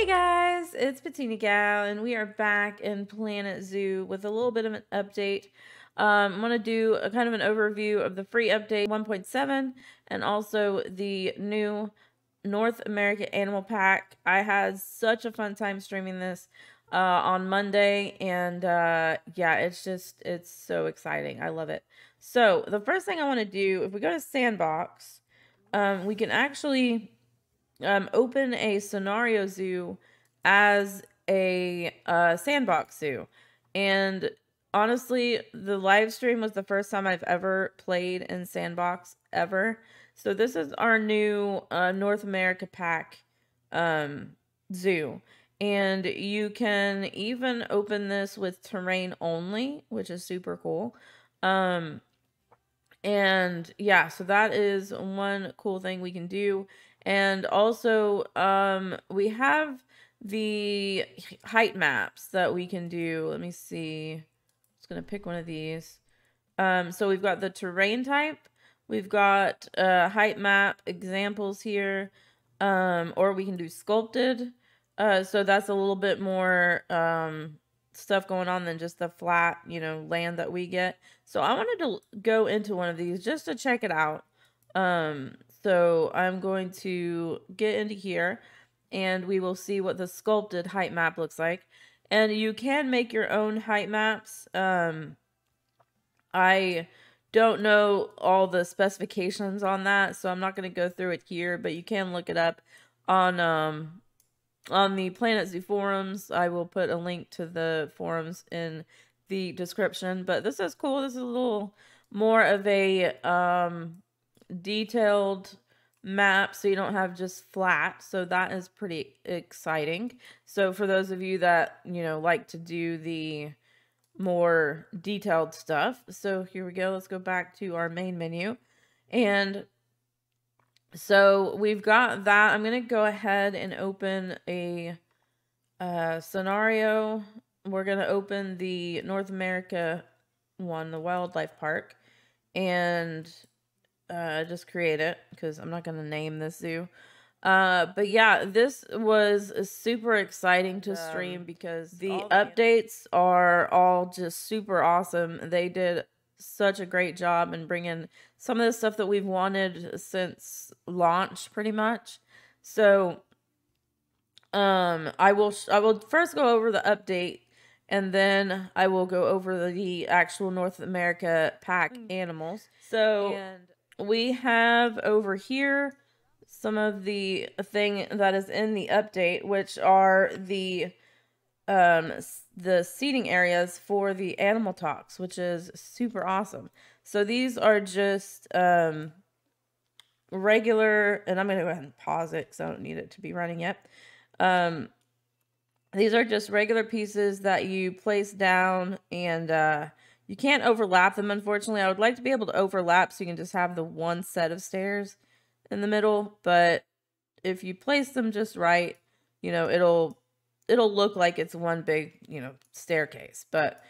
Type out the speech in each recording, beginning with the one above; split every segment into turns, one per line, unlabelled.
Hey guys, it's Patina Gal, and we are back in Planet Zoo with a little bit of an update. I'm going to do a kind of an overview of the free update 1.7 and also the new North America Animal Pack. I had such a fun time streaming this on Monday, and yeah, it's so exciting. I love it. So the first thing I want to do, if we go to Sandbox, we can actually open a scenario zoo as a sandbox zoo. And honestly, the live stream was the first time I've ever played in sandbox ever. So this is our new North America pack zoo. And you can even open this with terrain only, which is super cool. And yeah, so that is one cool thing we can do. And also, we have the height maps that we can do. Let me see. I'm just gonna pick one of these. So we've got the terrain type. We've got height map examples here. Or we can do sculpted. So that's a little bit more stuff going on than just the flat, land that we get. So I wanted to go into one of these just to check it out. So I'm going to get into here and we will see what the sculpted height map looks like. And you can make your own height maps. I don't know all the specifications on that, so I'm not going to go through it here, but you can look it up on the Planet Zoo forums. I will put a link to the forums in the description. But this is cool. This is a little more of a detailed map, so you don't have just flat. So that is pretty exciting. So for those of you that, like to do the more detailed stuff. So here we go. Let's go back to our main menu. And so we've got that. I'm going to go ahead and open a scenario. We're going to open the North America one, the Wildlife Park, and just create it because I'm not going to name this zoo. But yeah, this was super exciting to stream because the updates are all just super awesome. They did such a great job in bringing some of the stuff that we've wanted since launch, pretty much. So, I will first go over the update, and then I will go over the actual North America pack animals. So, we have over here some of the thing that is in the update, which are the seating areas for the animal talks, which is super awesome. So these are just regular, and I'm going to go ahead and pause it because I don't need it to be running yet. These are just regular pieces that you place down, and you can't overlap them, unfortunately. I would like to be able to overlap so you can just have the one set of stairs in the middle, but if you place them just right, it'll look like it's one big, staircase. But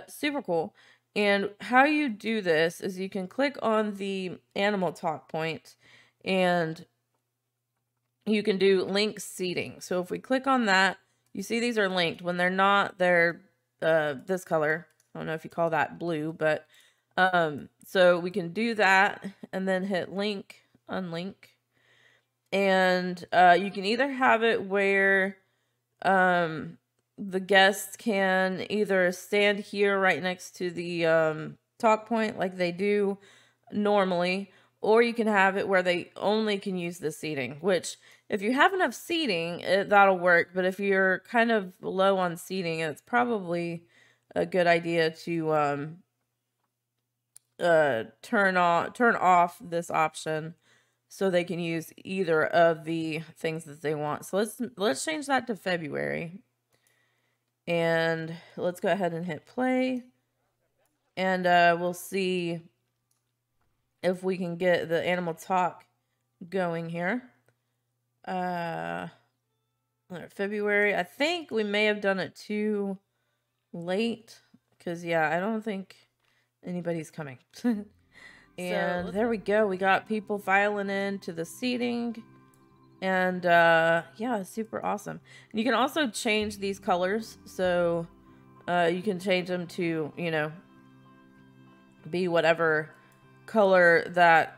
super cool. And how you do this is you can click on the animal talk point and you can do link seating. So if we click on that, you see these are linked. When they're not, they're this color. I don't know if you call that blue, but so we can do that and then hit link, unlink. And you can either have it where the guests can either stand here right next to the talk point like they do normally, or you can have it where they only can use the seating, which if you have enough seating, that'll work. But if you're kind of low on seating, it's probably a good idea to turn off this option so they can use either of the things that they want. So let's change that to February. And let's go ahead and hit play. And we'll see if we can get the animal talk going here. February. I think we may have done it too late. Because, yeah, I don't think anybody's coming. And so, there we go. We got people filing in to the seating. And yeah, super awesome. And you can also change these colors, so you can change them to, you know, be whatever color that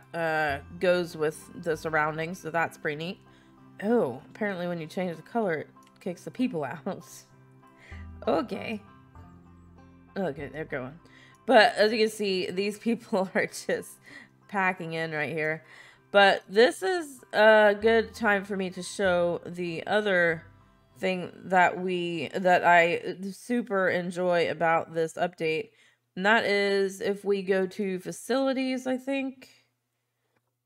goes with the surroundings, so that's pretty neat. Oh, apparently when you change the color, it kicks the people out. Okay. Okay, they're going. But as you can see, these people are just packing in right here. But this is a good time for me to show the other thing that I super enjoy about this update. And that is if we go to facilities, I think.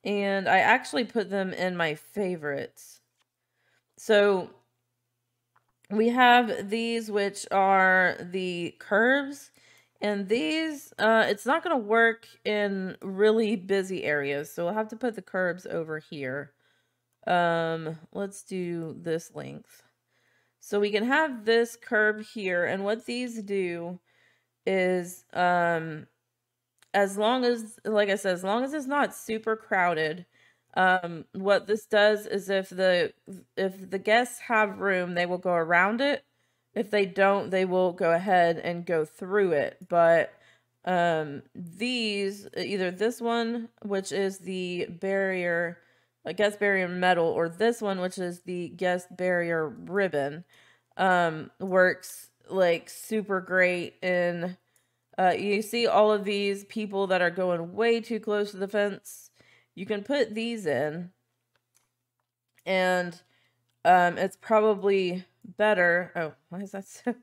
And I actually put them in my favorites. So we have these, which are the curbs. And these, it's not going to work in really busy areas. So we'll have to put the curbs over here. Let's do this length. So we can have this curb here. And what these do is, as long as, like I said, as long as it's not super crowded, what this does is if the guests have room, they will go around it. If they don't, they will go ahead and go through it. But these, either this one, which is the barrier, guest barrier metal, or this one, which is the guest barrier ribbon, works like super great in you see all of these people that are going way too close to the fence. You can put these in, and it's probably better. Oh, why is that so?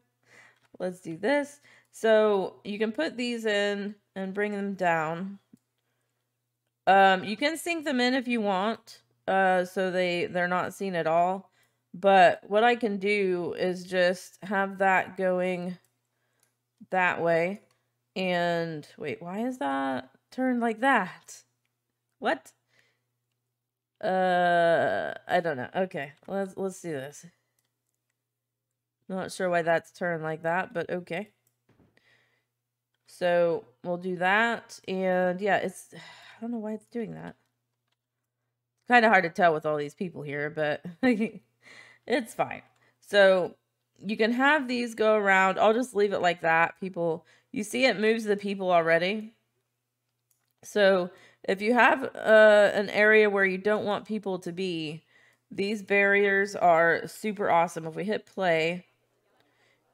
Let's do this. So you can put these in and bring them down. You can sink them in if you want, so they're not seen at all. But what I can do is just have that going that way. And wait, why is that turned like that? What? I don't know. Okay, let's do this. Not sure why that's turned like that, but okay. So we'll do that, and yeah, I don't know why it's doing that. It's kind of hard to tell with all these people here, but it's fine. So you can have these go around. I'll just leave it like that. People, you see it moves the people already. So if you have an area where you don't want people to be, these barriers are super awesome. If we hit play,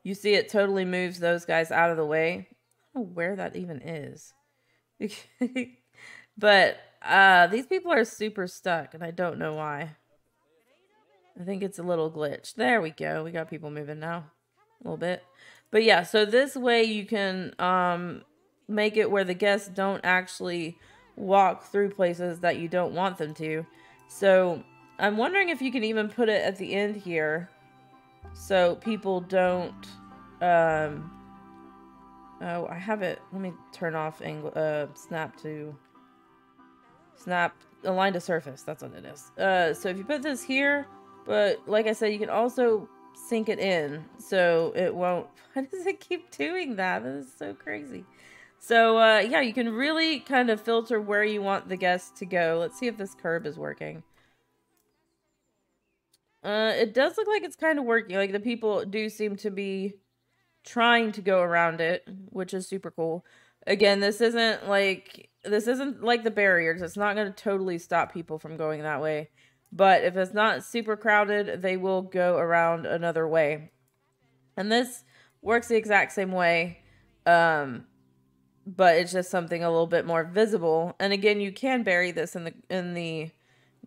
you see it totally moves those guys out of the way. I don't know where that even is. But these people are super stuck, and I don't know why. I think it's a little glitch. There we go. We got people moving now. A little bit. But yeah, so this way you can make it where the guests don't actually walk through places that you don't want them to. So I'm wondering if you can even put it at the end here so people don't oh, I have it. Let me turn off snap align to surface. That's what it is. So if you put this here, but like I said, you can also sink it in so it won't. Why does it keep doing that? That is so crazy. So yeah, you can really kind of filter where you want the guests to go. Let's see if this curb is working. It does look like it's kind of working. Like the people do seem to be trying to go around it, which is super cool. Again, this isn't like the barriers. It's not going to totally stop people from going that way. But if it's not super crowded, they will go around another way. And this works the exact same way. But it's just something a little bit more visible. And again, you can bury this in the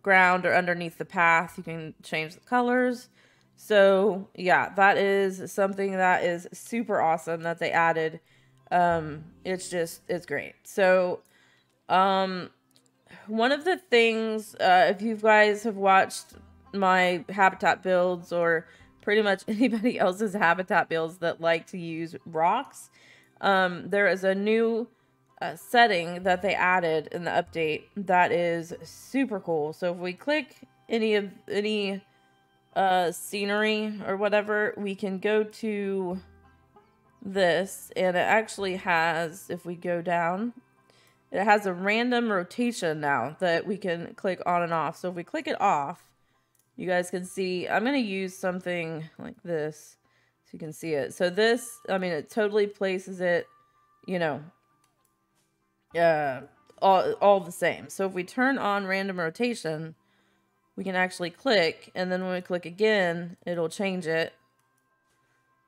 ground or underneath the path. You can change the colors. So yeah, that is something that is super awesome that they added. It's great. So one of the things, if you guys have watched my habitat builds or pretty much anybody else's habitat builds that like to use rocks, there is a new setting that they added in the update that is super cool. So if we click any scenery or whatever, we can go to this, and it actually has, if we go down, it has a random rotation now that we can click on and off. So if we click it off, you guys can see. I'm going to use something like this so you can see it. So this, I mean, it totally places it, you know, all the same. So if we turn on random rotation, we can actually click, and then when we click again, it'll change it.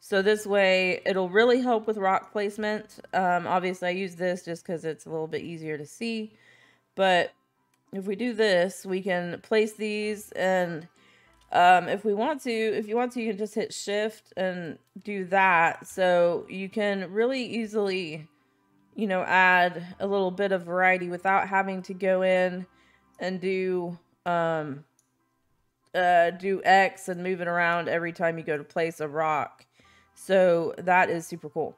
So this way, it'll really help with rock placement. Obviously, I use this just because it's a little bit easier to see. But if we do this, we can place these, and if you want to, you can just hit Shift and do that. So you can really easily, you know, add a little bit of variety without having to go in and do X and move it around every time you go to place a rock. So that is super cool.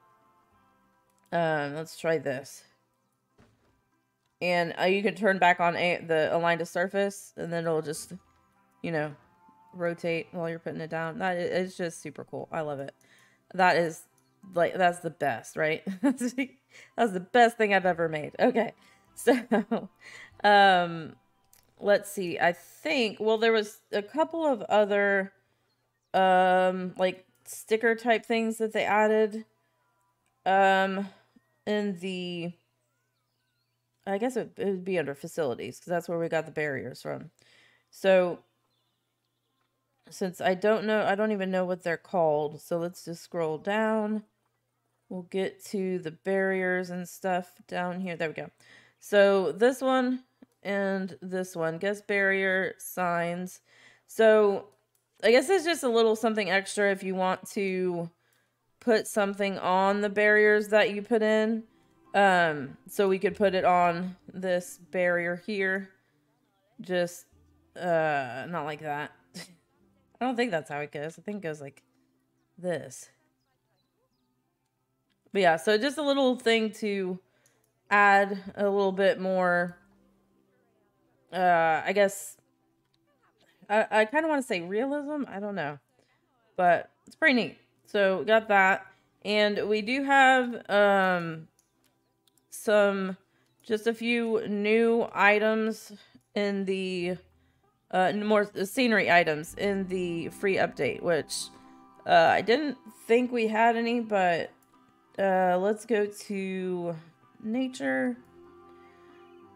Let's try this. And you can turn back on the align to surface, and then it'll just, you know, rotate while you're putting it down. That is just super cool. I love it. That is like, that's the best, right? That's the best thing I've ever made. Okay. So, let's see. I think, well, there was a couple of other, like sticker type things that they added, in the, I guess it would be under facilities, because that's where we got the barriers from. So, since I don't even know what they're called, so let's just scroll down. We'll get to the barriers and stuff down here. There we go. So, this one and this one, guest barrier signs. So, I guess it's just a little something extra if you want to put something on the barriers that you put in. So we could put it on this barrier here. Just, not like that. I don't think that's how it goes. I think it goes like this. But yeah, so just a little thing to add a little bit more, I guess, I kind of want to say realism. I don't know. But it's pretty neat. So we got that. And we do have, just a few new items in the, more scenery items in the free update, which, I didn't think we had any, but, let's go to nature,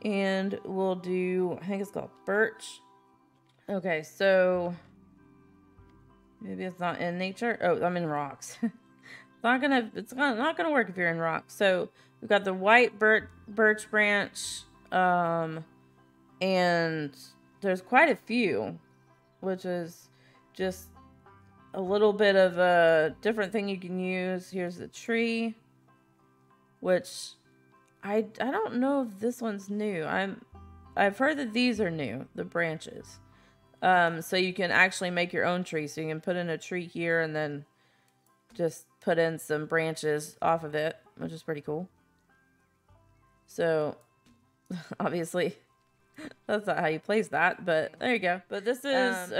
and we'll do, I think it's called birch. Okay, so maybe it's not in nature. Oh, I'm in rocks. It's not gonna work if you're in rocks. So we've got the white birch branch, and there's quite a few, which is just a little bit of a different thing you can use. Here's the tree, which I don't know if this one's new. I've heard that these are new, the branches. So you can actually make your own tree. So you can put in a tree here and then just put in some branches off of it, which is pretty cool. So, obviously, that's not how you place that, but there you go. But this is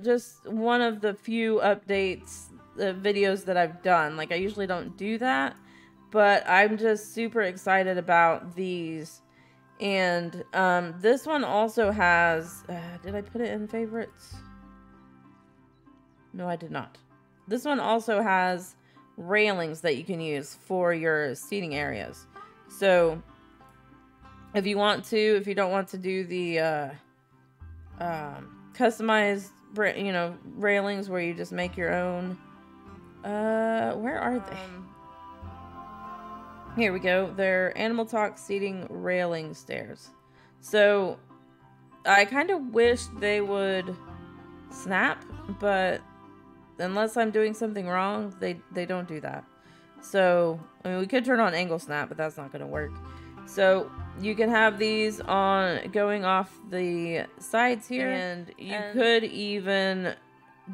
just one of the few updates, videos that I've done. Like, I usually don't do that, but I'm just super excited about these. And this one also has, did I put it in favorites? No, I did not. This one also has railings that you can use for your seating areas. So if you don't want to do the customized, railings where you just make your own, where are they? Here we go. They're Animal Talk seating railing stairs. So I kind of wish they would snap, but unless I'm doing something wrong, they don't do that. So, I mean, we could turn on angle snap, but that's not going to work. So you can have these on going off the sides here, and you could even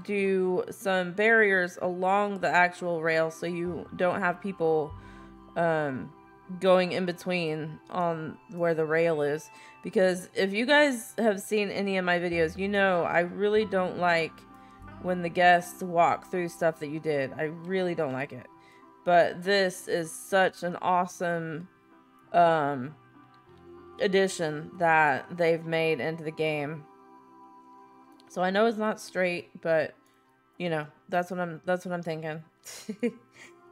do some barriers along the actual rail so you don't have people going in between on where the rail is. Because if you guys have seen any of my videos, you know I really don't like when the guests walk through stuff that you did. I really don't like it. But this is such an awesome addition that they've made into the game. So I know it's not straight, but you know, that's what I'm thinking.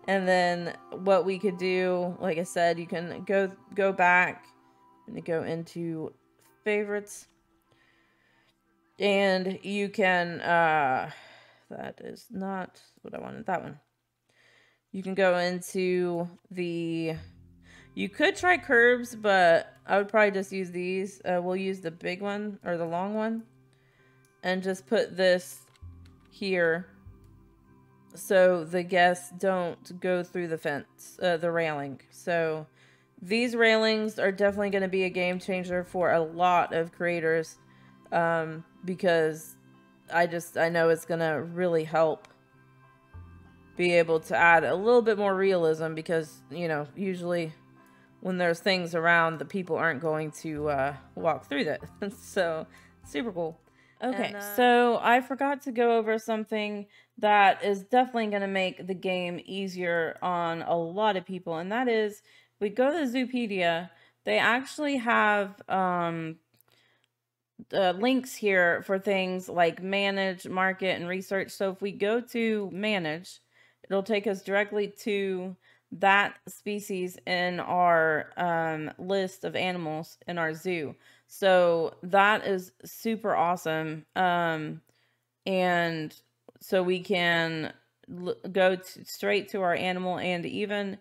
And then what we could do, like I said, you can go back and go into favorites, and you can that is not what I wanted. That one. You can go into the, you could try curbs, but I would probably just use these. We'll use the big one or the long one and just put this here so the guests don't go through the fence, the railing. So these railings are definitely going to be a game changer for a lot of creators, because I know it's going to really help be able to add a little bit more realism, because, you know, usually when there's things around, the people aren't going to walk through that. So, super cool. Okay, so I forgot to go over something that is definitely going to make the game easier on a lot of people, and that is, we go to Zoopedia, they actually have links here for things like manage, market, and research. So if we go to manage, it'll take us directly to that species in our list of animals in our zoo. So that is super awesome. And so we can go straight to our animal, and even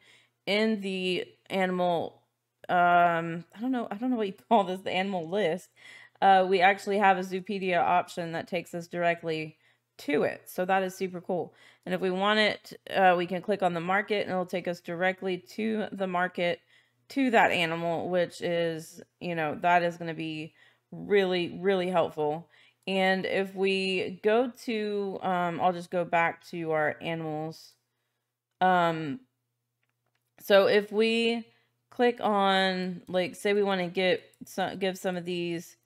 in the animal, I don't know what you call this, the animal list, we actually have a Zoopedia option that takes us directly to it. So that is super cool. And if we want it, we can click on the market, and it'll take us directly to the market, to that animal, which is, you know, that is going to be really, really helpful. And if we go to, I'll just go back to our animals. So if we click on, like, say we want to give some of these,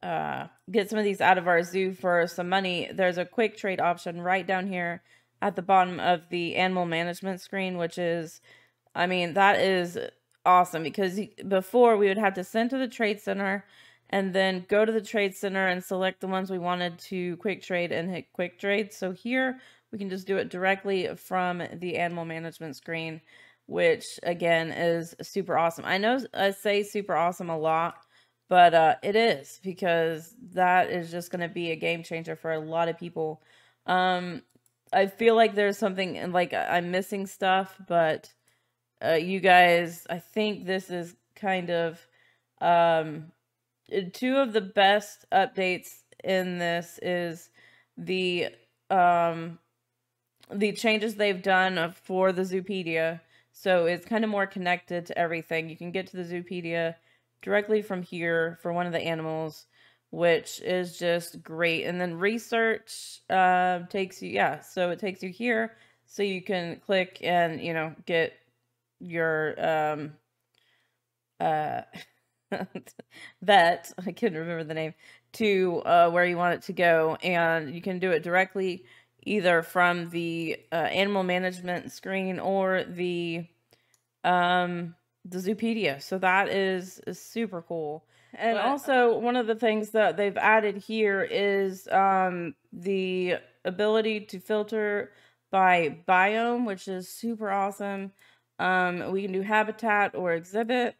get some of these out of our zoo for some money, there's a quick trade option right down here at the bottom of the animal management screen, which is, I mean, that is awesome, because before we would have to send to the trade center and then go to the trade center and select the ones we wanted to quick trade and hit quick trade. So here we can just do it directly from the animal management screen, which again is super awesome. I know I say super awesome a lot, but it is, because that is just going to be a game changer for a lot of people. I feel like there's something, like, I'm missing stuff, but you guys, I think this is kind of two of the best updates in this is the changes they've done for the Zoopedia. So it's kind of more connected to everything. You can get to the Zoopedia directly from here for one of the animals, which is just great. And then research takes you, yeah, so it takes you here, so you can click and, you know, get your vet, I couldn't remember the name, to where you want it to go, and you can do it directly either from the animal management screen or the Zoopedia. So that is super cool. And also, one of the things that they've added here is the ability to filter by biome, which is super awesome. We can do habitat or exhibit,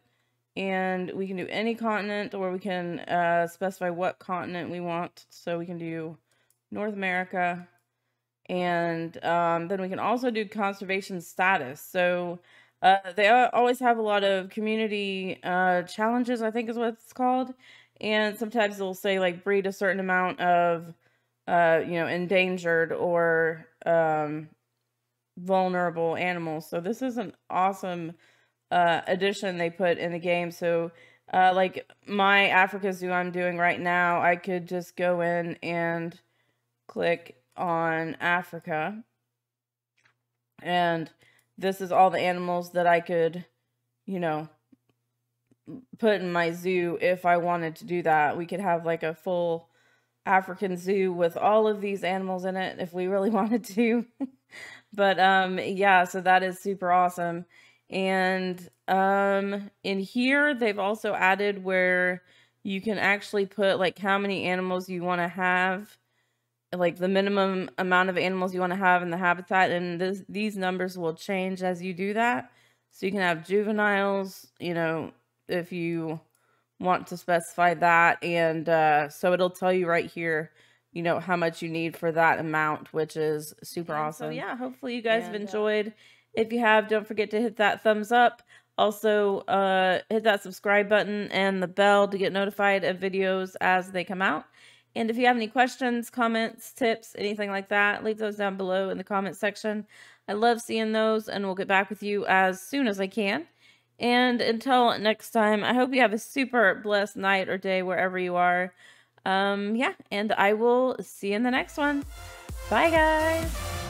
and we can do any continent, or we can specify what continent we want. So we can do North America, and then we can also do conservation status. So they always have a lot of community challenges, I think is what it's called. And sometimes they'll say, like, breed a certain amount of, you know, endangered or vulnerable animals. So this is an awesome addition they put in the game. So like my Africa Zoo I'm doing right now, I could just go in and click on Africa, and this is all the animals that I could, you know, put in my zoo if I wanted to do that. We could have like a full African zoo with all of these animals in it if we really wanted to. But yeah, so that is super awesome. And in here they've also added where you can actually put like how many animals you want to have, like the minimum amount of animals you want to have in the habitat, and these numbers will change as you do that. So you can have juveniles, you know, if you want to specify that, and so it'll tell you right here, you know, how much you need for that amount, which is super awesome. So yeah, hopefully you guys have enjoyed. If you have, don't forget to hit that thumbs up. Also, hit that subscribe button and the bell to get notified of videos as they come out. And if you have any questions, comments, tips, anything like that, leave those down below in the comment section. I love seeing those, and we'll get back with you as soon as I can. And until next time, I hope you have a super blessed night or day wherever you are. Yeah, and I will see you in the next one. Bye, guys.